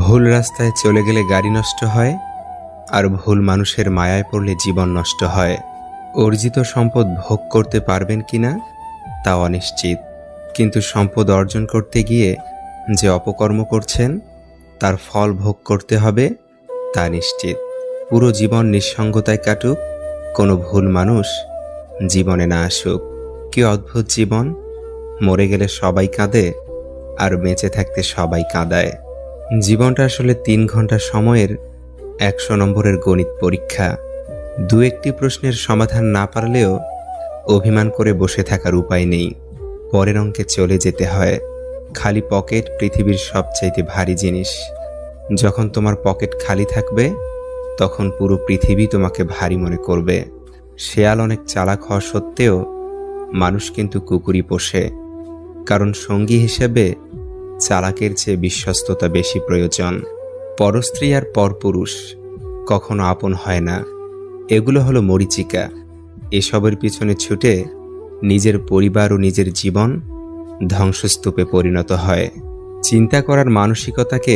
ভুল রাস্তায় চলে গেলে গাড়ি নষ্ট হয়, আর ভুল মানুষের মায়ায় পড়লে জীবন নষ্ট হয়। অর্জিত সম্পদ ভোগ করতে পারবেন কিনা তা অনিশ্চিত, কিন্তু সম্পদ অর্জন করতে গিয়ে যে অপকর্ম করছেন তার ফল ভোগ করতে হবে তা নিশ্চিত। পুরো জীবন নিঃসঙ্গতায় কাটুক, কোনো ভুল মানুষ জীবনে না আসুক। কি অদ্ভুত জীবন! মরে গেলে সবাই কাঁদে, আর বেঁচে থাকতে সবাই কাঁদায়। জীবনটা আসলে 3 ঘন্টা সময়ের 100 নম্বরের গণিত পরীক্ষা। দু একটি প্রশ্নের সমাধান না পারলেও অভিমান করে বসে থাকার উপায় নেই, পরের অঙ্কে চলে যেতে হয়। খালি পকেট পৃথিবীর সবচাইতে ভারী জিনিস। যখন তোমার পকেট খালি থাকবে তখন পুরো পৃথিবী তোমাকে ভারী মনে করবে। শেয়াল অনেক চালাক হওয়া সত্ত্বেও মানুষ কিন্তু কুকুরই পোষে, কারণ সঙ্গী হিসেবে চালাকের চেয়ে বিশ্বস্ততা বেশি প্রয়োজন। পরস্ত্রী আর পরপুরুষ কখনো আপন হয় না, এগুলো হলো মরীচিকা। এসবের পিছনে ছুটে নিজের পরিবার ও নিজের জীবন ধ্বংসস্তূপে পরিণত হয়। চিন্তা করার মানসিকতাকে